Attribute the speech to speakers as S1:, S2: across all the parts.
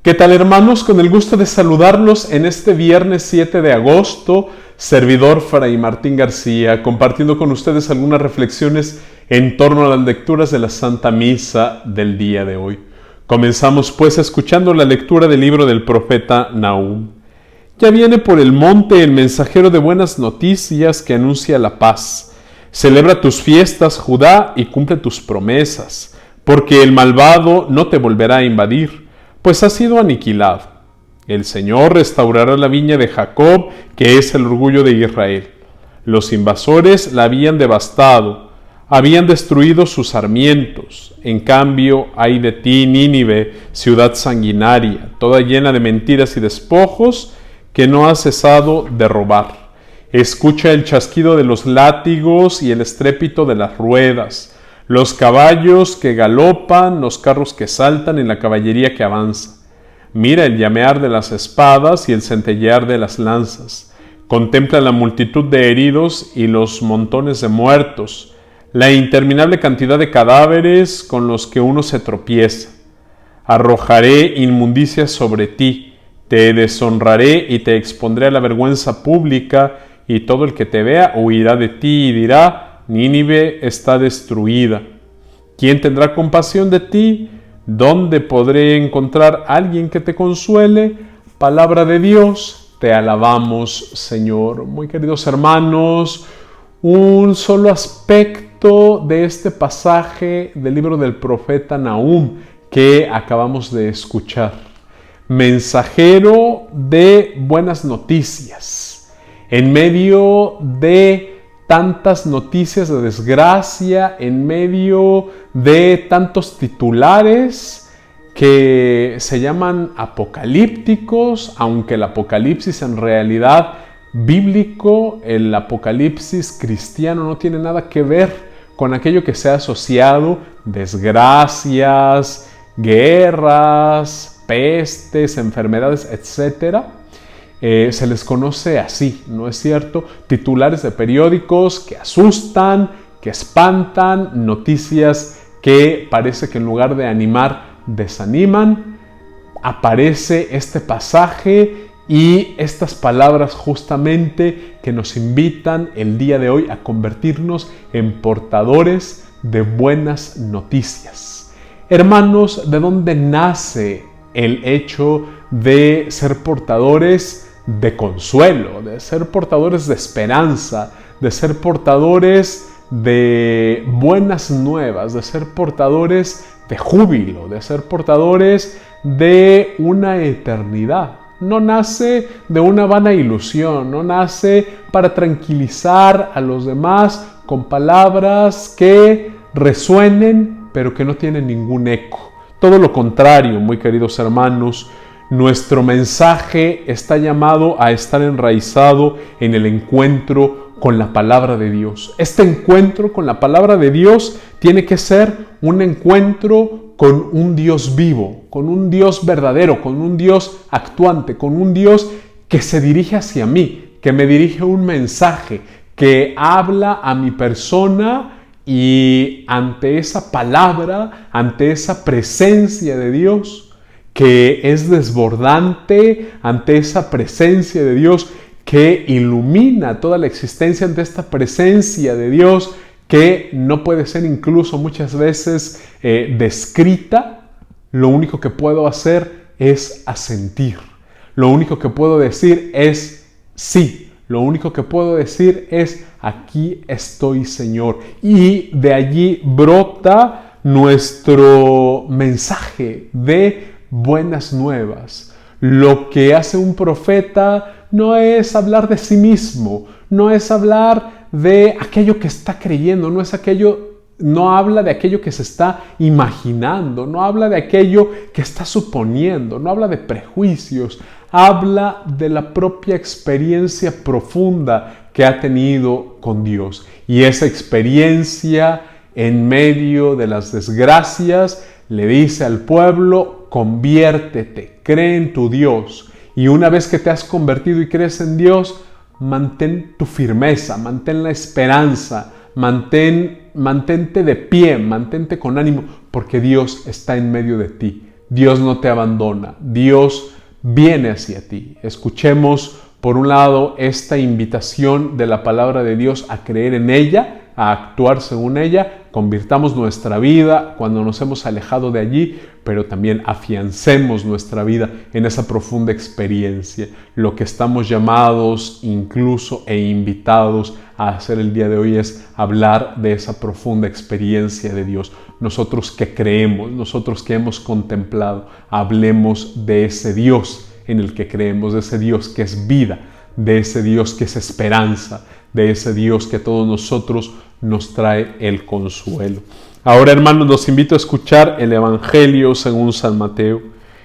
S1: ¿Qué tal, hermanos? Con el gusto de saludarlos en este viernes 7 de agosto, servidor Fray Martín García, compartiendo con ustedes algunas reflexiones en torno a las lecturas de la Santa Misa del día de hoy. Comenzamos pues escuchando la lectura del libro del profeta Nahum. Ya viene por el monte el mensajero de buenas noticias que anuncia la paz. Celebra tus fiestas, Judá, y cumple tus promesas, porque el malvado no te volverá a invadir, pues ha sido aniquilado. El Señor restaurará la viña de Jacob, que es el orgullo de Israel. Los invasores la habían devastado, habían destruido sus sarmientos. En cambio, ay de ti, Nínive, ciudad sanguinaria, toda llena de mentiras y despojos, que no ha cesado de robar. Escucha el chasquido de los látigos y el estrépito de las ruedas, los caballos que galopan, los carros que saltan y la caballería que avanza. Mira el llamear de las espadas y el centellear de las lanzas. Contempla la multitud de heridos y los montones de muertos, la interminable cantidad de cadáveres con los que uno se tropieza. Arrojaré inmundicias sobre ti, te deshonraré y te expondré a la vergüenza pública, y todo el que te vea huirá de ti y dirá: Nínive está destruida. ¿Quién tendrá compasión de ti? ¿Dónde podré encontrar a alguien que te consuele? Palabra de Dios, te alabamos, Señor. Muy queridos hermanos, un solo aspecto de este pasaje del libro del profeta Nahum que acabamos de escuchar. Mensajero de buenas noticias. En medio de tantas noticias de desgracia, en medio de tantos titulares que se llaman apocalípticos, aunque el apocalipsis en realidad bíblico, el apocalipsis cristiano no tiene nada que ver con aquello que se ha asociado, desgracias, guerras, pestes, enfermedades, etcétera. Se les conoce así, ¿no es cierto? Titulares de periódicos que asustan, que espantan, noticias que parece que en lugar de animar, desaniman. Aparece este pasaje y estas palabras justamente que nos invitan el día de hoy a convertirnos en portadores de buenas noticias. Hermanos, ¿de dónde nace el hecho de ser portadores de consuelo, de ser portadores de esperanza, de ser portadores de buenas nuevas, de ser portadores de júbilo, de ser portadores de una eternidad? No nace de una vana ilusión, no nace para tranquilizar a los demás con palabras que resuenen pero que no tienen ningún eco. Todo lo contrario, muy queridos hermanos, nuestro mensaje está llamado a estar enraizado en el encuentro con la palabra de Dios. Este encuentro con la palabra de Dios tiene que ser un encuentro con un Dios vivo, con un Dios verdadero, con un Dios actuante, con un Dios que se dirige hacia mí, que me dirige un mensaje, que habla a mi persona. Y ante esa palabra, ante esa presencia de Dios que es desbordante, ante esa presencia de Dios que ilumina toda la existencia, ante esta presencia de Dios que no puede ser incluso muchas veces descrita, lo único que puedo hacer es asentir. Lo único que puedo decir es sí. Lo único que puedo decir es: aquí estoy, Señor. Y de allí brota nuestro mensaje de buenas nuevas. Lo que hace un profeta no es hablar de sí mismo, no es hablar de aquello que está creyendo, no habla de aquello que se está imaginando, no habla de aquello que está suponiendo, no habla de prejuicios, habla de la propia experiencia profunda que ha tenido con Dios. Y esa experiencia, en medio de las desgracias, le dice al pueblo: conviértete, cree en tu Dios. Y una vez que te has convertido y crees en Dios, mantén tu firmeza, mantén la esperanza, mantente de pie, mantente con ánimo, porque Dios está en medio de ti. Dios no te abandona, Dios viene hacia ti. Escuchemos, por un lado, esta invitación de la palabra de Dios a creer en ella, a actuar según ella, convirtamos nuestra vida cuando nos hemos alejado de allí, pero también afiancemos nuestra vida en esa profunda experiencia. Lo que estamos llamados incluso e invitados a hacer el día de hoy es hablar de esa profunda experiencia de Dios. Nosotros que creemos, nosotros que hemos contemplado, hablemos de ese Dios en el que creemos, de ese Dios que es vida, de ese Dios que es esperanza, de ese Dios que a todos nosotros nos trae el consuelo. Ahora, hermanos, los invito a escuchar el Evangelio según San Mateo.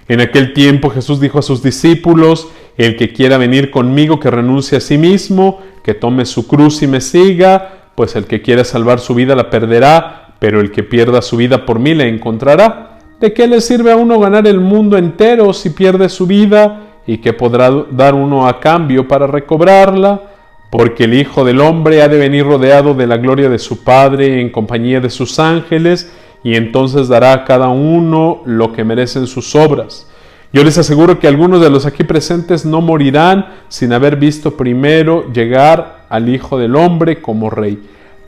S1: En aquel tiempo Jesús dijo a sus discípulos: el que quiera venir conmigo, que renuncie a sí mismo, que tome su cruz y me siga, pues el que quiera salvar su vida la perderá, pero el que pierda su vida por mí la encontrará. ¿De qué le sirve a uno ganar el mundo entero si pierde su vida? ¿Y qué podrá dar uno a cambio para recobrarla? Porque el Hijo del Hombre ha de venir rodeado de la gloria de su Padre en compañía de sus ángeles, y entonces dará a cada uno lo que merecen sus obras. Yo les aseguro que algunos de los aquí presentes no morirán sin haber visto primero llegar al Hijo del Hombre como Rey.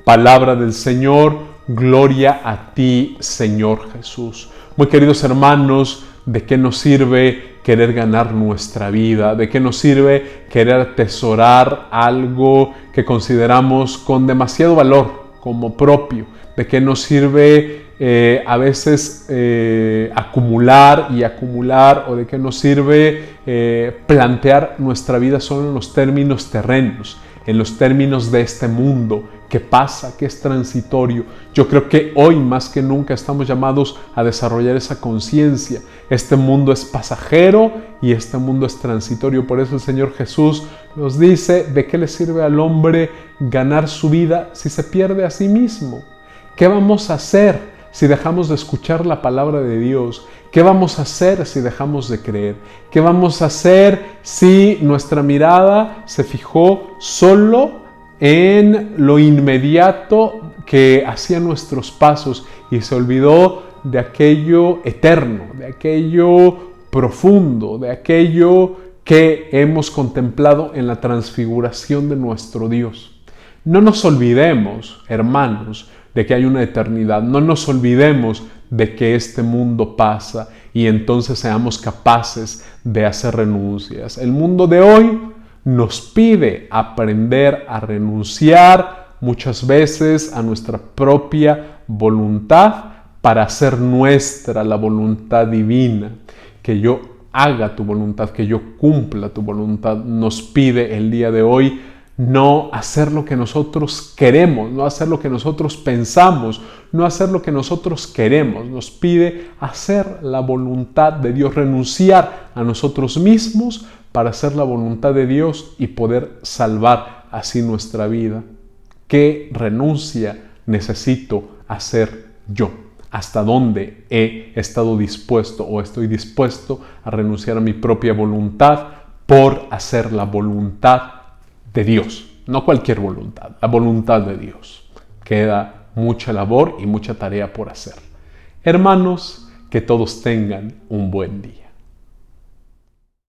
S1: Palabra del Señor, gloria a ti, Señor Jesús. Muy queridos hermanos, ¿de qué nos sirve querer ganar nuestra vida? ¿De qué nos sirve querer atesorar algo que consideramos con demasiado valor como propio? ¿De qué nos sirve a veces acumular y acumular? ¿O de qué nos sirve plantear nuestra vida solo en los términos terrenos, en los términos de este mundo que pasa, que es transitorio? Yo creo que hoy más que nunca estamos llamados a desarrollar esa conciencia. Este mundo es pasajero y este mundo es transitorio. Por eso el Señor Jesús nos dice: ¿de qué le sirve al hombre ganar su vida si se pierde a sí mismo? ¿Qué vamos a hacer si dejamos de escuchar la palabra de Dios? ¿Qué vamos a hacer si dejamos de creer? ¿Qué vamos a hacer si nuestra mirada se fijó solo en lo inmediato que hacía nuestros pasos y se olvidó de aquello eterno, de aquello profundo, de aquello que hemos contemplado en la transfiguración de nuestro Dios? No nos olvidemos, hermanos, de que hay una eternidad. No nos olvidemos de que este mundo pasa y entonces seamos capaces de hacer renuncias. El mundo de hoy nos pide aprender a renunciar muchas veces a nuestra propia voluntad para hacer nuestra la voluntad divina. Que yo haga tu voluntad, que yo cumpla tu voluntad. Nos pide el día de hoy no hacer lo que nosotros queremos, no hacer lo que nosotros pensamos, no hacer lo que nosotros queremos. Nos pide hacer la voluntad de Dios, renunciar a nosotros mismos para hacer la voluntad de Dios y poder salvar así nuestra vida. ¿Qué renuncia necesito hacer yo? ¿Hasta dónde he estado dispuesto o estoy dispuesto a renunciar a mi propia voluntad por hacer la voluntad de Dios? No cualquier voluntad, la voluntad de Dios. Queda mucha labor y mucha tarea por hacer. Hermanos, que todos tengan un buen día.